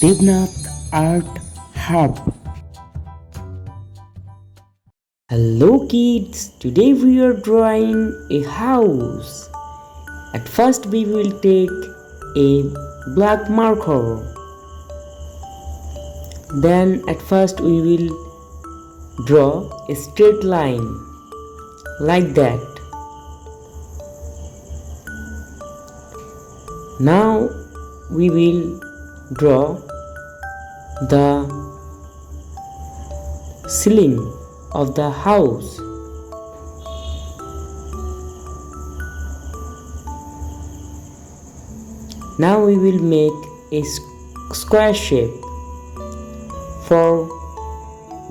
Debnath Art Hub. Hello kids, today we are drawing a house. At first we will take a black marker. Then at first we will draw a straight line like that. Now we will draw the ceiling of the house. Now we will make a square shape for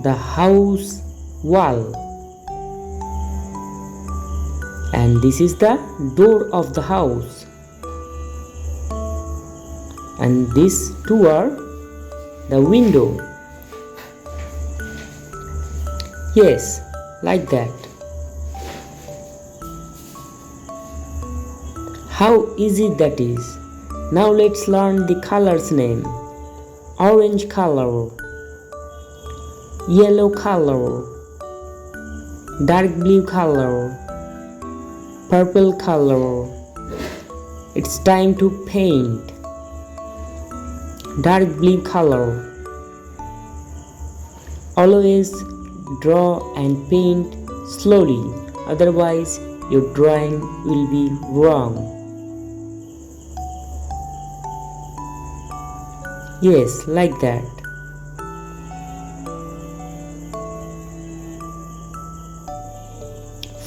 the house wall, and this is the door of the house, and these two are the window. Yes, like that. How easy that is. Now let's learn the colors name. Orange color, yellow color, dark blue color, purple color. It's time to paint. Dark blue color. Always draw and paint slowly, otherwise your drawing will be wrong. Yes, like that.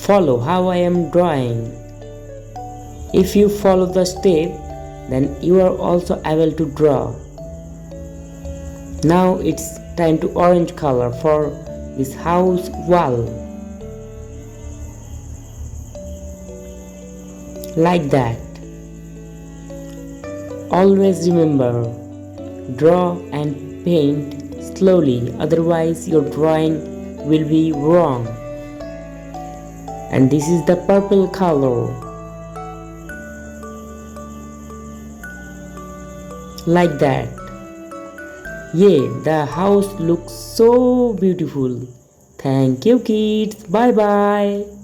Follow how I am drawing. If you follow the step, then you are also able to draw. Now it's time to orange color for this house wall. Like that. Always remember, draw and paint slowly, otherwise your drawing will be wrong. And this is the purple color. Like that. Yeah, the house looks so beautiful. Thank you kids. Bye bye.